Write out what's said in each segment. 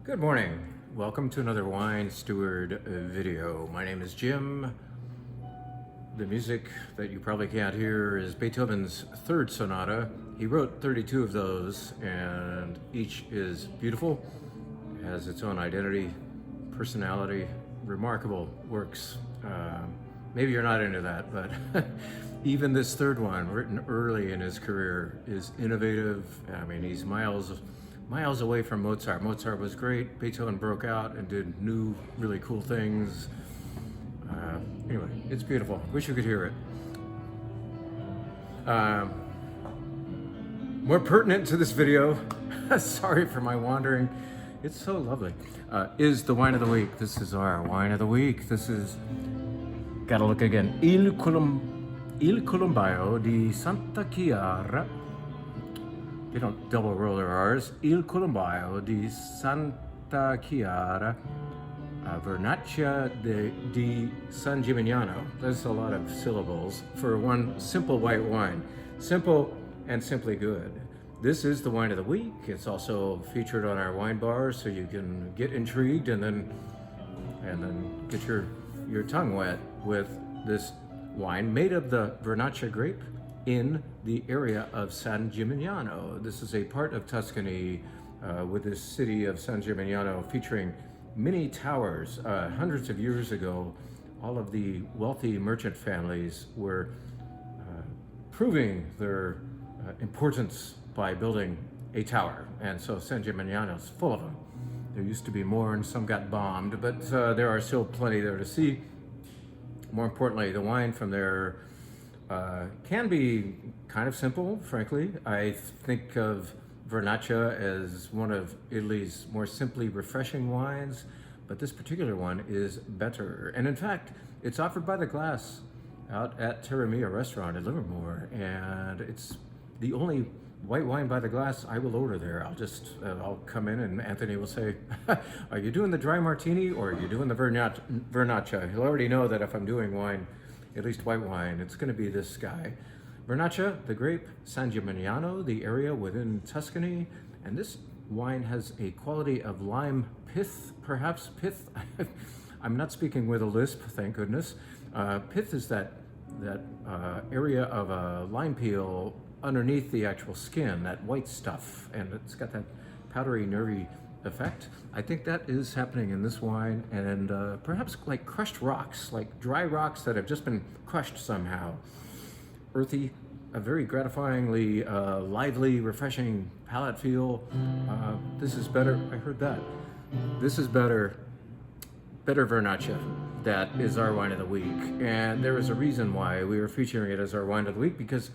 Good morning. Welcome to another Wine Steward video. My name is Jim. The music that you probably can't hear is Beethoven's third sonata. He wrote 32 of those, and each is beautiful, has its own identity, personality, remarkable works. Maybe you're not into that, but even this third one, written early in his career, is innovative. I mean, he's miles away from Mozart. Mozart was great. Beethoven broke out and did new, really cool things. Anyway, it's beautiful. Wish you could hear it. More pertinent to this video, sorry for my wandering, it's so lovely, is the wine of the week. This is our wine of the week. This is, gotta look again, Il Colombaio di Santa Chiara. They don't double roll their R's. Il Colombaio di Santa Chiara, Vernaccia di San Gimignano. That's a lot of syllables for one simple white wine. Simple and simply good. This is the wine of the week. It's also featured on our wine bar, so you can get intrigued and then get your tongue wet with this wine made of the Vernaccia grape in the area of San Gimignano. This is a part of Tuscany with this city of San Gimignano featuring many towers. Hundreds of years ago, all of the wealthy merchant families were proving their importance by building a tower. And so San Gimignano is full of them. There used to be more and some got bombed, but there are still plenty there to see. More importantly, the wine from there can be kind of simple, frankly. I think of Vernaccia as one of Italy's more simply refreshing wines, but this particular one is better. And in fact, it's offered by the glass out at Terra Mia restaurant in Livermore, and it's the only white wine by the glass I will order there. I'll come in and Anthony will say, are you doing the dry martini or are you doing the Vernaccia? He'll already know that if I'm doing wine, at least white wine, it's gonna be this guy. Vernaccia, the grape, San Gimignano, the area within Tuscany, and this wine has a quality of lime pith, perhaps pith. I'm not speaking with a lisp, thank goodness. Pith is that area of a lime peel underneath the actual skin, that white stuff, and it's got that powdery, nervy effect. I think that is happening in this wine, and perhaps like crushed rocks, like dry rocks that have just been crushed somehow. Earthy, a very gratifyingly lively, refreshing palate feel. This is better, I heard that. This is better Vernaccia. That is our wine of the week, and there is a reason why we are featuring it as our wine of the week, because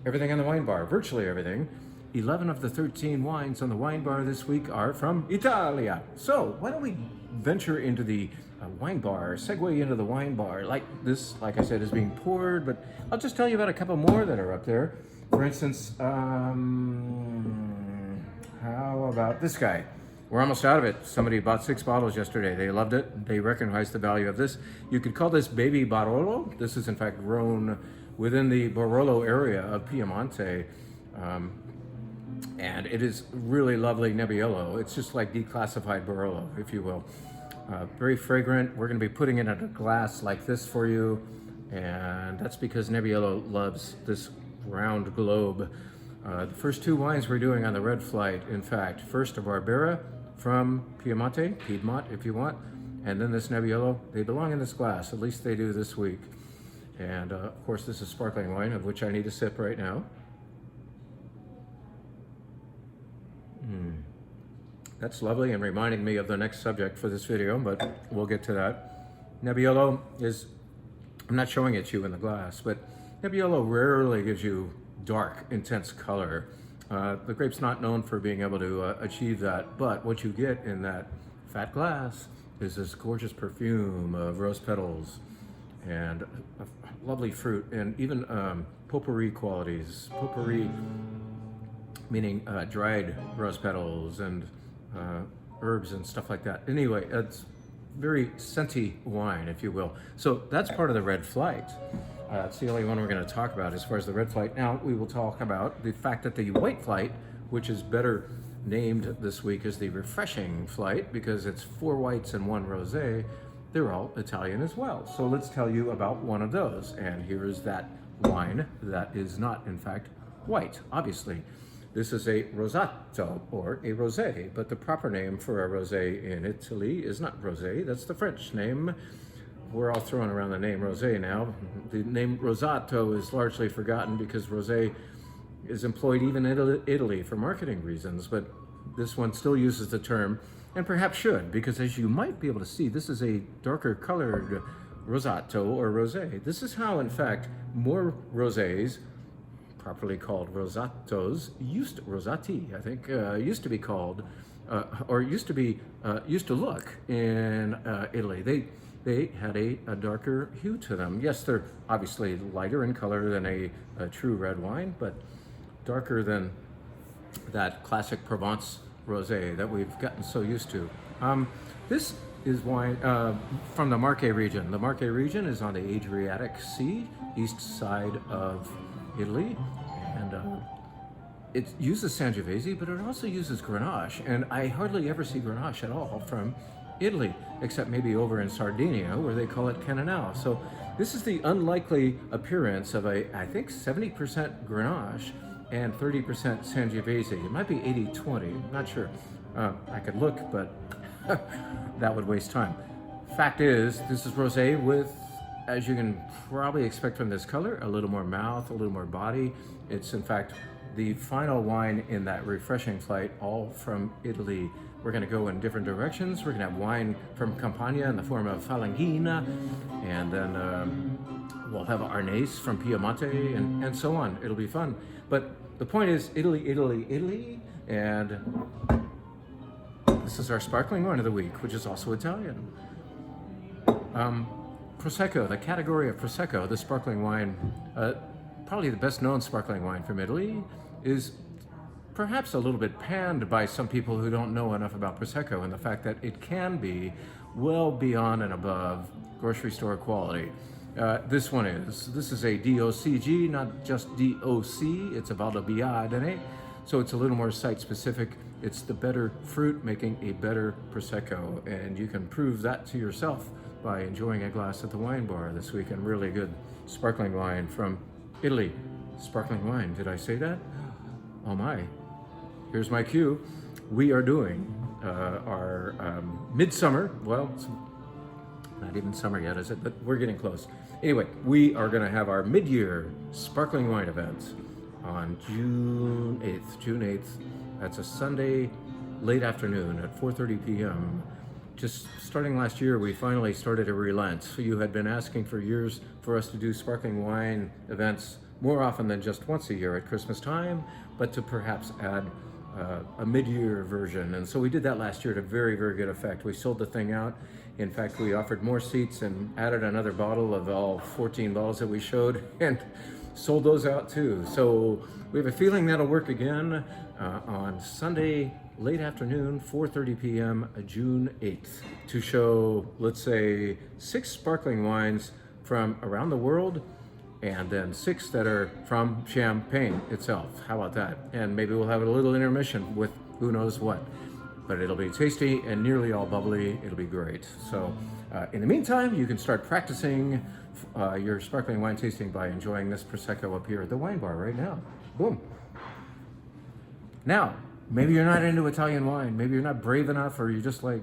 everything on the wine bar, virtually everything, 11 of the 13 wines on the wine bar this week are from Italia. So why don't we venture into the wine bar, segue into the wine bar. Like this, like I said, is being poured, but I'll just tell you about a couple more that are up there. For instance, how about this guy? We're almost out of it. Somebody bought 6 bottles yesterday. They loved it. They recognized the value of this. You could call this baby Barolo. This is in fact grown within the Barolo area of Piemonte. And it is really lovely Nebbiolo. It's just like declassified Barolo, if you will. Very fragrant. We're going to be putting it in a glass like this for you, and that's because Nebbiolo loves this round globe. The first 2 wines we're doing on the red flight, in fact, first a Barbera from Piedmont if you want, and then this Nebbiolo, they belong in this glass, at least they do this week. And of course this is sparkling wine, of which I need a sip right now. That's lovely and reminding me of the next subject for this video, but we'll get to that. Nebbiolo is, I'm not showing it to you in the glass, but Nebbiolo rarely gives you dark, intense color. The grape's not known for being able to achieve that, but what you get in that fat glass is this gorgeous perfume of rose petals and a lovely fruit, and even potpourri qualities. Potpourri meaning dried rose petals and herbs and stuff like that. Anyway, it's very scenty wine, if you will. So that's part of the red flight. It's the only one we're going to talk about as far as the red flight. Now we will talk about the fact that the white flight, which is better named this week as the refreshing flight because it's 4 whites and 1 rosé. They're all Italian as well. So let's tell you about one of those. And here is that wine that is not, in fact, white, obviously. This is a rosato, or a rosé, but the proper name for a rosé in Italy is not rosé, that's the French name. We're all throwing around the name rosé now. The name rosato is largely forgotten because rosé is employed even in Italy for marketing reasons, but this one still uses the term, and perhaps should, because as you might be able to see, this is a darker colored rosato or rosé. This is how, in fact, more rosés, properly called rosatos, rosati, I think, used to be called, or used to look in Italy. They had a darker hue to them. Yes, they're obviously lighter in color than a true red wine, but darker than that classic Provence rosé that we've gotten so used to. This is wine from the Marche region. The Marche region is on the Adriatic Sea, east side of Italy, and it uses Sangiovese, but it also uses Grenache, and I hardly ever see Grenache at all from Italy, except maybe over in Sardinia, where they call it Cannonau. So this is the unlikely appearance of I think 70% Grenache and 30% Sangiovese. It might be 80-20, not sure. I could look, but that would waste time. Fact is, this is rosé with, as you can probably expect from this color, a little more mouth, a little more body. It's in fact the final wine in that refreshing flight, all from Italy. We're gonna go in different directions. We're gonna have wine from Campania in the form of Falanghina, and then we'll have Arnese from Piemonte, and so on. It'll be fun. But the point is, Italy, Italy, Italy, and this is our sparkling wine of the week, which is also Italian. Prosecco, the category of Prosecco, the sparkling wine, probably the best known sparkling wine from Italy, is perhaps a little bit panned by some people who don't know enough about Prosecco and the fact that it can be well beyond and above grocery store quality. This is a DOCG, not just DOC, it's a Valdobbiadene, so it's a little more site specific. It's the better fruit making a better Prosecco, and you can prove that to yourself by enjoying a glass at the wine bar this weekend. Really good sparkling wine from Italy. Sparkling wine, did I say that? Oh my. Here's my cue. We are doing our midsummer, well, it's not even summer yet, is it? But we're getting close. Anyway, we are gonna have our mid-year sparkling wine event on June 8th. That's a Sunday late afternoon at 4:30 p.m. Just starting last year, we finally started to relent. So you had been asking for years for us to do sparkling wine events more often than just once a year at Christmas time, but to perhaps add a mid-year version. And so we did that last year to very, very good effect. We sold the thing out. In fact, we offered more seats and added another bottle of all 14 bottles that we showed and sold those out too. So we have a feeling that'll work again on Sunday late afternoon, 4:30 p.m., June 8th, to show, let's say, 6 sparkling wines from around the world, and then 6 that are from Champagne itself. How about that? And maybe we'll have a little intermission with who knows what. But it'll be tasty and nearly all bubbly. It'll be great. So in the meantime, you can start practicing your sparkling wine tasting by enjoying this Prosecco up here at the wine bar right now. Boom. Now, maybe you're not into Italian wine. Maybe you're not brave enough, or you're just like,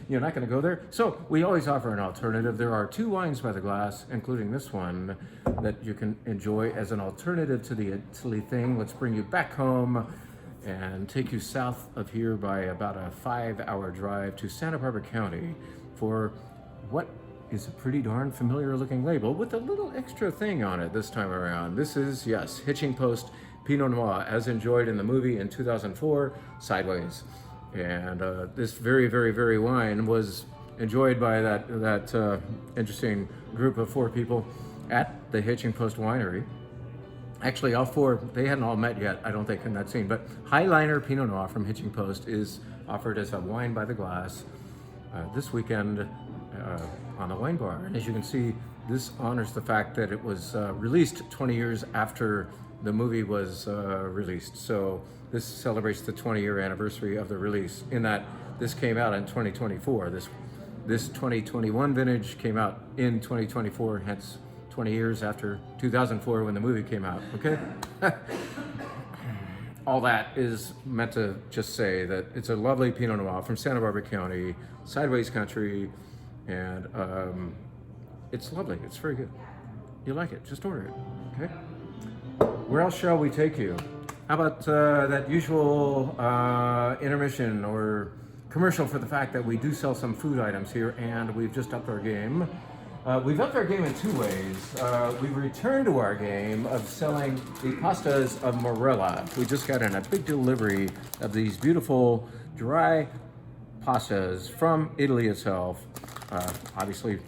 you're not going to go there. So we always offer an alternative. There are 2 wines by the glass, including this one, that you can enjoy as an alternative to the Italy thing. Let's bring you back home and take you south of here by about a 5-hour drive to Santa Barbara County for what is a pretty darn familiar looking label with a little extra thing on it this time around. This is, yes, Hitching Post Pinot Noir, as enjoyed in the movie in 2004, Sideways. And this very, very, very wine was enjoyed by that interesting group of 4 people at the Hitching Post Winery. Actually, all 4, they hadn't all met yet, I don't think, in that scene. But Highliner Pinot Noir from Hitching Post is offered as a wine by the glass this weekend on the wine bar. And as you can see, this honors the fact that it was released 20 years after the movie was released. So this celebrates the 20-year anniversary of the release, in that this came out in 2024. This 2021 vintage came out in 2024, hence 20 years after 2004 when the movie came out, okay? All that is meant to just say that it's a lovely Pinot Noir from Santa Barbara County, sideways country, and it's lovely. It's very good. You like it, just order it, okay? Where else shall we take you? How about that usual intermission or commercial for the fact that we do sell some food items here, and we've just upped our game. We've upped our game in two ways. We've returned to our game of selling the pastas of Morella. We just got in a big delivery of these beautiful dry pastas from Italy itself. Obviously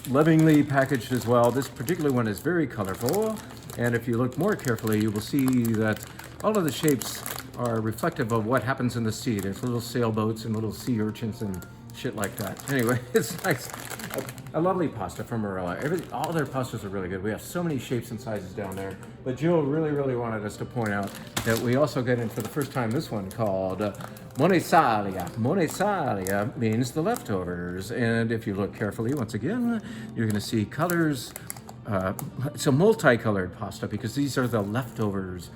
lovingly packaged as well. This particular one is very colorful, and if you look more carefully, you will see that all of the shapes are reflective of what happens in the sea. There's little sailboats and little sea urchins and shit like that. Anyway, it's nice. A lovely pasta from Morella. All their pastas are really good. We have so many shapes and sizes down there. But Jill really wanted us to point out that we also get in for the first time this one called Monesalia. Monesalia means the leftovers. And if you look carefully, once again, you're going to see colors. It's a multicolored pasta because these are the leftovers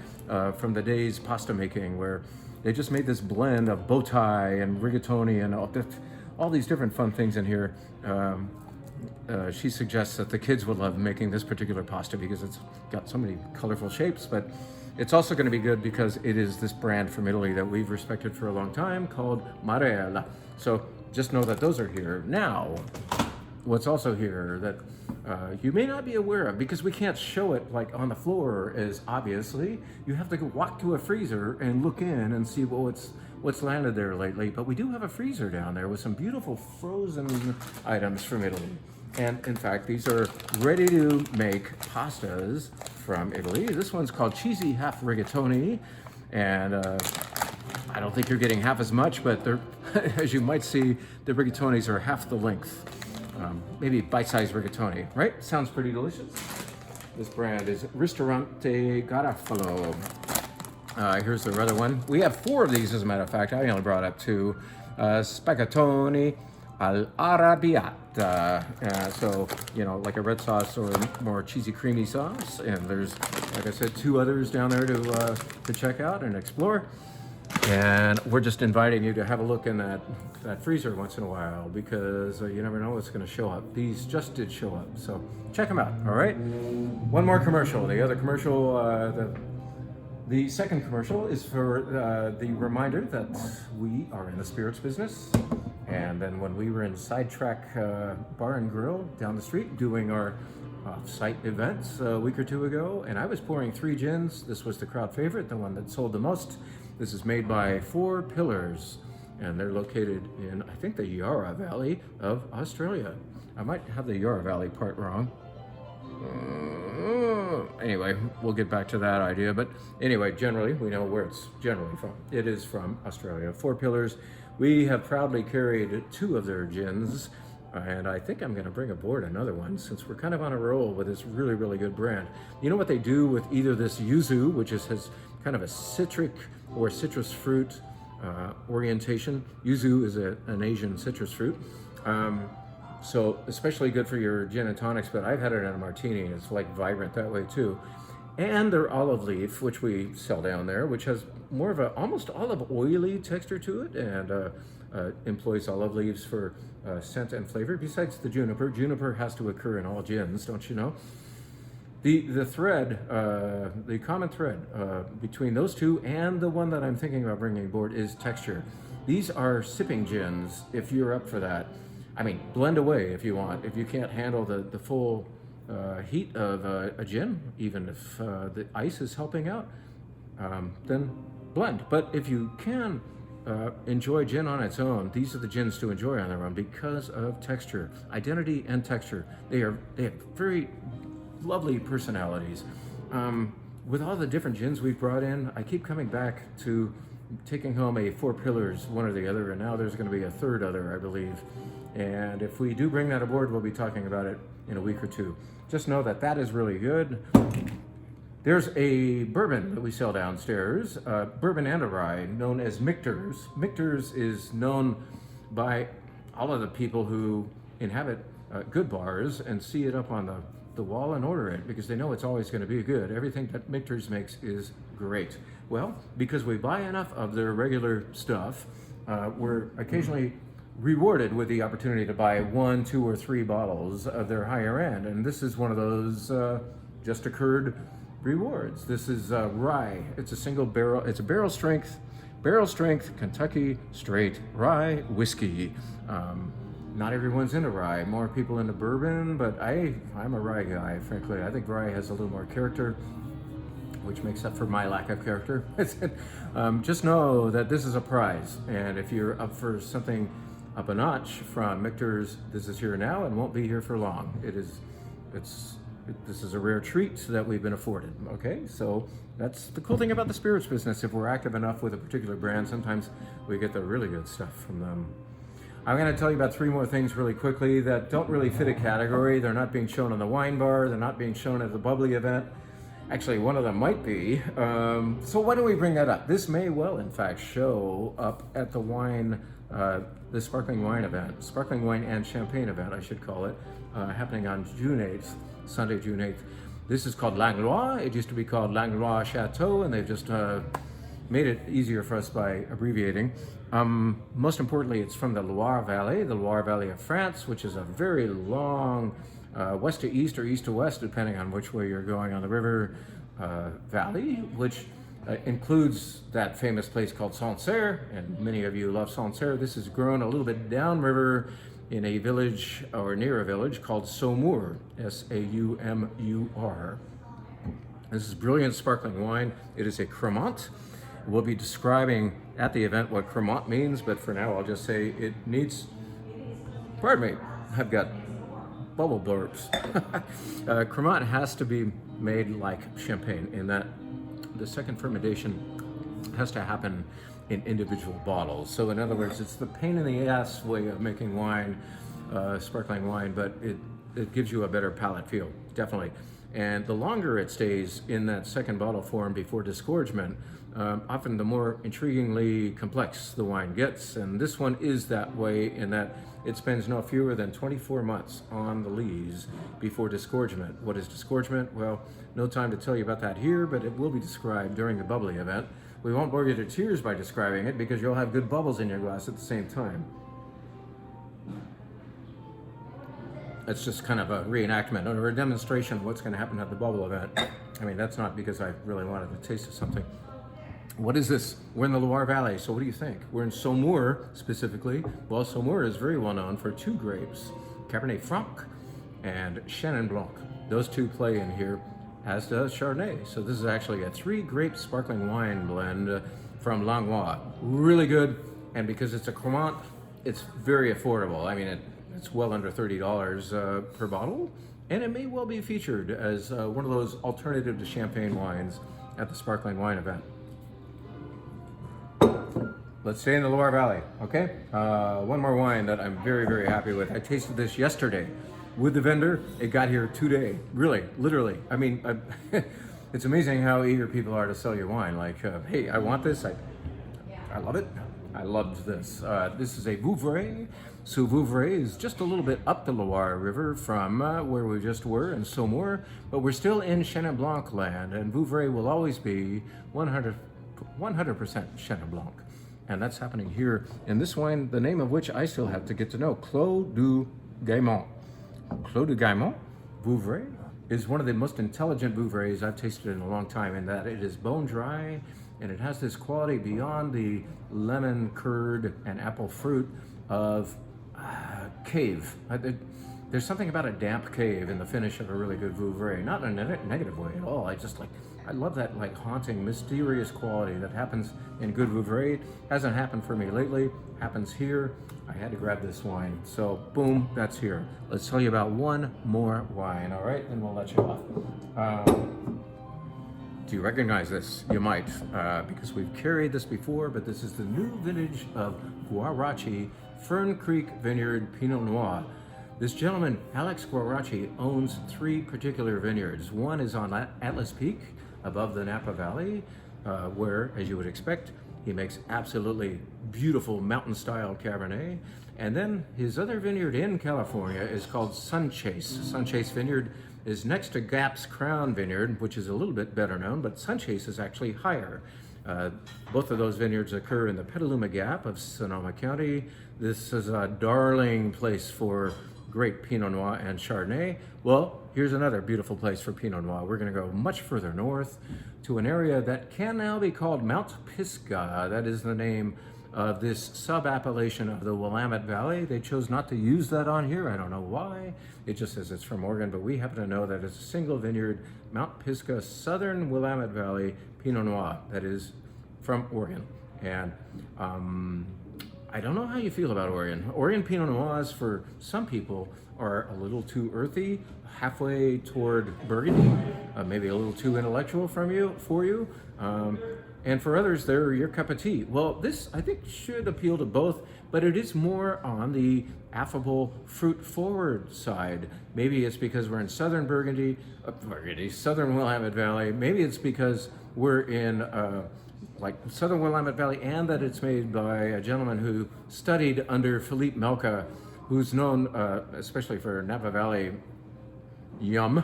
from the day's pasta making, where they just made this blend of bow tie and rigatoni and all these different fun things in here. She suggests that the kids would love making this particular pasta because it's got so many colorful shapes, but it's also going to be good because it is this brand from Italy that we've respected for a long time called Marella. So just know that those are here. Now, what's also here that you may not be aware of, because we can't show it like on the floor as obviously, you have to go walk to a freezer and look in and see what's landed there lately. But we do have a freezer down there with some beautiful frozen items from Italy. And in fact, these are ready to make pastas from Italy. This one's called Cheesy Half Rigatoni. And I don't think you're getting half as much, but they're, as you might see, the rigatonis are half the length. Maybe bite-sized rigatoni, right? Sounds pretty delicious. This brand is Ristorante Garofalo. Here's the other one. We have 4 of these, as a matter of fact. I only brought up 2. Spaghettoni all'arrabbiata. So, you know, like a red sauce or more cheesy, creamy sauce. And there's, like I said, 2 others down there to check out and explore. And we're just inviting you to have a look in that freezer once in a while, because you never know what's going to show up. These just did show up, so check them out, all right? One more commercial. The other commercial, the second commercial is for the reminder that we are in the spirits business. And then when we were in Sidetrack Bar and Grill down the street doing our off-site events a week or 2 ago, and I was pouring 3 gins. This was the crowd favorite, the one that sold the most. This is made by 4 Pillars, and they're located in, I think, the Yarra Valley of Australia. I might have the Yarra Valley part wrong. Anyway, we'll get back to that idea. But anyway, generally, we know where it's generally from. It is from Australia. 4 Pillars. We have proudly carried 2 of their gins, and I think I'm going to bring aboard another one since we're kind of on a roll with this really good brand. You know what they do with either this yuzu, which has kind of a citric or citrus fruit orientation. Yuzu is an Asian citrus fruit. So especially good for your gin and tonics, but I've had it in a martini and it's like vibrant that way too. And their olive leaf, which we sell down there, which has more of a almost olive oily texture to it, and employs olive leaves for scent and flavor. Besides the juniper, juniper has to occur in all gins, don't you know? The thread, the common thread between those 2 and the one that I'm thinking about bringing aboard is texture. These are sipping gins, if you're up for that. I mean, blend away if you want. If you can't handle the full heat of a gin, even if the ice is helping out, then blend. But if you can enjoy gin on its own, these are the gins to enjoy on their own because of texture, identity and texture. They have very lovely personalities. With all the different gins we've brought in, I keep coming back to taking home a 4 Pillars, one or the other, and now there's going to be a 3rd other, I believe. And if we do bring that aboard, we'll be talking about it in a week or 2. Just know that that is really good. There's a bourbon that we sell downstairs, bourbon and a rye, known as Michter's. Michter's is known by all of the people who inhabit good bars and see it up on the wall and order it because they know it's always going to be good. Everything that Michter's makes is great. Well, because we buy enough of their regular stuff, we're occasionally rewarded with the opportunity to buy 1, 2, or 3 bottles of their higher end. And this is one of those just occurred rewards. This is rye. It's a single barrel. It's a barrel strength Kentucky straight rye whiskey. Not everyone's into rye. More people into bourbon, but I'm a rye guy, frankly. I think rye has a little more character, which makes up for my lack of character. Just know that this is a prize, and if you're up for something up a notch from Michter's, this is here now and won't be here for long. This is a rare treat that we've been afforded, okay? So that's the cool thing about the spirits business. If we're active enough with a particular brand, sometimes we get the really good stuff from them. I'm gonna tell you about 3 more things really quickly that don't really fit a category. They're not being shown on the wine bar. They're not being shown at the Bubbly event. Actually, one of them might be. So why don't we bring that up? This may well, in fact, show up at the the sparkling wine event, sparkling wine and champagne event, I should call it, happening on June 8th, Sunday, June 8th. This is called Langlois. It used to be called Langlois Chateau, and they've just made it easier for us by abbreviating. Most importantly, it's from the Loire Valley of France, which is a very long west to east or east to west, depending on which way you're going on the river valley, which includes that famous place called Sancerre, and many of you love Sancerre. This is grown a little bit downriver in a village, or near a village, called Saumur, S-A-U-M-U-R. This is brilliant sparkling wine. It is a Cremant. We'll be describing at the event what Cremant means, but for now I'll just say it needs, pardon me, I've got bubble burps. Cremant has to be made like champagne in that the second fermentation has to happen in individual bottles. So in other words, it's the pain in the ass way of making wine, sparkling wine, but it gives you a better palate feel, definitely. And the longer it stays in that second bottle form before disgorgement, often the more intriguingly complex the wine gets. And this one is that way in that it spends no fewer than 24 months on the lees before disgorgement. What is disgorgement? Well, no time to tell you about that here, but it will be described during the Bubbly event. We won't bore you to tears by describing it because you'll have good bubbles in your glass at the same time. It's just kind of a reenactment or a demonstration of what's going to happen at the Bubble event. I mean, that's not because I really wanted to taste of something. What is this? We're in the Loire Valley, so what do you think? We're in Saumur specifically. Well, Saumur is very well known for 2 grapes, Cabernet Franc and Chenin Blanc. Those 2 play in here, as does Chardonnay. So this is actually a 3-grape sparkling wine blend from Langlois. Really good, and because it's a Cremant, it's very affordable. I mean, it's well under $30 per bottle, and it may well be featured as one of those alternative to champagne wines at the sparkling wine event. Let's stay in the Loire Valley, okay? One more wine that I'm very, very happy with. I tasted this yesterday with the vendor. It got here today, really, literally. I mean, it's amazing how eager people are to sell you wine. Like, hey, I want this. I love it. I loved this. This is a Vouvray. So Vouvray is just a little bit up the Loire River from where we just were in Saumur, but we're still in Chenin Blanc land, and Vouvray will always be 100% Chenin Blanc. And that's happening here in this wine, the name of which I still have to get to know, Clos du Gaimont. Clos du Gaimont, Vouvray, is one of the most intelligent Vouvrays I've tasted in a long time, in that it is bone dry, and it has this quality beyond the lemon, curd, and apple fruit of cave. There's something about a damp cave in the finish of a really good Vouvray, not in a negative way at all. I love that like haunting, mysterious quality that happens in good Vouvray. Hasn't happened for me lately, happens here. I had to grab this wine, so boom, that's here. Let's tell you about one more wine, all right? Then we'll let you off. Do you recognize this? You might, because we've carried this before, but this is the new vintage of Guarachi Fern Creek Vineyard Pinot Noir. This gentleman, Alex Guarachi, owns 3 particular vineyards. One is on Atlas Peak, above the Napa Valley, where, as you would expect, he makes absolutely beautiful mountain-style Cabernet. And then his other vineyard in California is called Sunchase. Sunchase Vineyard is next to Gap's Crown Vineyard, which is a little bit better known, but Sunchase is actually higher. Both of those vineyards occur in the Petaluma Gap of Sonoma County. This is a darling place for great Pinot Noir and Chardonnay. Well, here's another beautiful place for Pinot Noir. We're going to go much further north to an area that can now be called Mount Pisgah. That is the name of this sub-appellation of the Willamette Valley. They chose not to use that on here. I don't know why. It just says it's from Oregon, but we happen to know that it's a single vineyard, Mount Pisgah, Southern Willamette Valley Pinot Noir, that is from Oregon. And I don't know how you feel about Oregon. Oregon Pinot Noirs, for some people, are a little too earthy, halfway toward Burgundy, maybe a little too intellectual for you. And for others, they're your cup of tea. Well, this, I think, should appeal to both, but it is more on the affable, fruit-forward side. Maybe it's because we're in southern Burgundy, southern Willamette Valley. Maybe it's because we're in like southern Willamette Valley, and that it's made by a gentleman who studied under Philippe Melka, who's known especially for Napa Valley yum.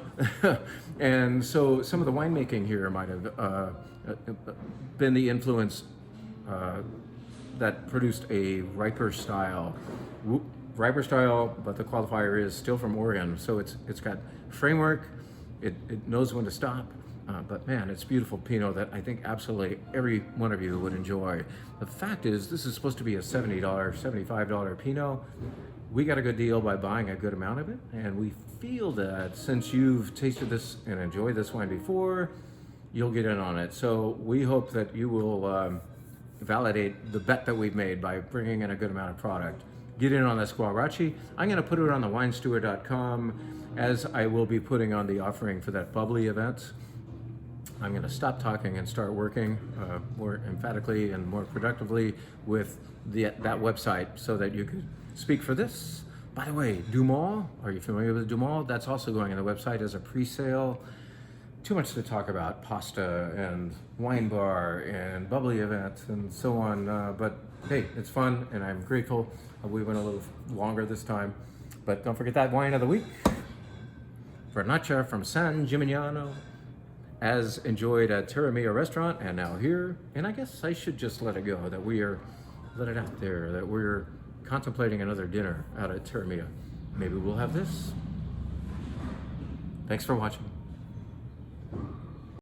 And so some of the winemaking here might have been the influence that produced a riper style. But the qualifier is still from Oregon. So it's got framework, it knows when to stop. But man, it's beautiful Pinot that I think absolutely every one of you would enjoy. The fact is, this is supposed to be a $70, $75 Pinot. We got a good deal by buying a good amount of it, and we feel that since you've tasted this and enjoyed this wine before, you'll get in on it. So we hope that you will validate the bet that we've made by bringing in a good amount of product. Get in on the Squarachi. I'm going to put it on the winesteward.com, as I will be putting on the offering for that bubbly event. I'm going to stop talking and start working more emphatically and more productively with that website so that you can speak for this. By the way, Dumal, are you familiar with Dumal? That's also going on the website as a pre-sale. Too much to talk about, pasta and wine bar and bubbly event and so on. But hey, it's fun and I'm grateful. We went a little longer this time. But don't forget that wine of the week. Vernaccia from San Gimignano, as enjoyed at Terra Mia restaurant and now here. And I guess I should just let it go, that let it out there, that we're contemplating another dinner out at Terra Mia. Maybe we'll have this. Thanks for watching.